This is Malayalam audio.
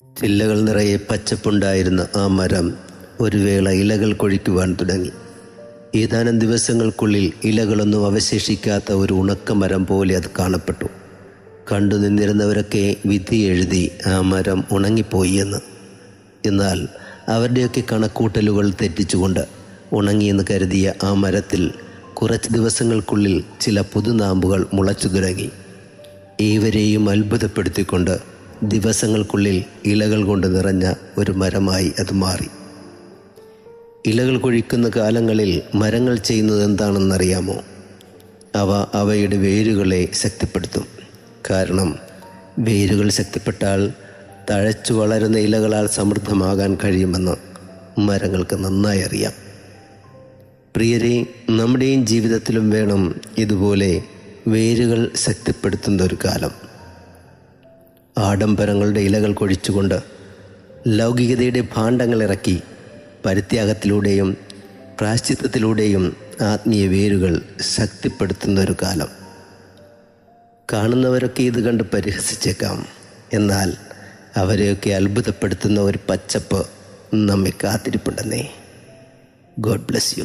ചില്ലകൾ നിറയെ പച്ചപ്പുണ്ടായിരുന്ന ആ മരം ഒരു വേള ഇലകൾ കൊഴിക്കുവാൻ തുടങ്ങി. ഏതാനും ദിവസങ്ങൾക്കുള്ളിൽ ഇലകളൊന്നും അവശേഷിക്കാത്ത ഒരു ഉണക്കമരം പോലെ അത് കാണപ്പെട്ടു. കണ്ടു നിന്നിരുന്നവരൊക്കെ വിധി എഴുതി ആ മരം ഉണങ്ങിപ്പോയി എന്ന്. എന്നാൽ അവരുടെയൊക്കെ കണക്കൂട്ടലുകൾ തെറ്റിച്ചുകൊണ്ട് ഉണങ്ങിയെന്ന് കരുതിയ ആ മരത്തിൽ കുറച്ച് ദിവസങ്ങൾക്കുള്ളിൽ ചില പുതുനാമ്പുകൾ മുളച്ചു തുടങ്ങി. ഏവരെയും അത്ഭുതപ്പെടുത്തിക്കൊണ്ട് ദിവസങ്ങൾക്കുള്ളിൽ ഇലകൾ കൊണ്ട് നിറഞ്ഞ ഒരു മരമായി അത് മാറി. ഇലകൾ കൊഴിക്കുന്ന കാലങ്ങളിൽ മരങ്ങൾ ചെയ്യുന്നത് എന്താണെന്നറിയാമോ? അവ അവയുടെ വേരുകളെ ശക്തിപ്പെടുത്തും. കാരണം വേരുകൾ ശക്തിപ്പെട്ടാൽ തഴച്ചു വളരുന്ന ഇലകളാൽ സമൃദ്ധമാകാൻ കഴിയുമെന്ന് മരങ്ങൾക്ക് നന്നായി അറിയാം. പ്രിയരെ, നമ്മുടെയും ജീവിതത്തിലും വേണം ഇതുപോലെ വേരുകൾ ശക്തിപ്പെടുത്തുന്ന ഒരു കാലം. ആഡംബരങ്ങളുടെ ഇലകൾ കൊഴിച്ചുകൊണ്ട് ലൗകികതയുടെ ഭാണ്ഡങ്ങൾ ഇറക്കി പരിത്യാഗത്തിലൂടെയും പ്രായശ്ചിത്തത്തിലൂടെയും ആത്മീയ വേരുകൾ ശക്തിപ്പെടുത്തുന്ന ഒരു കാലം. കാണുന്നവരൊക്കെ ഇത് കണ്ട് പരിഹസിച്ചേക്കാം. എന്നാൽ അവരെയൊക്കെ അത്ഭുതപ്പെടുത്തുന്ന ഒരു പച്ചപ്പ് നമ്മെ കാത്തിരിപ്പുണ്ടെന്നേ. God bless you.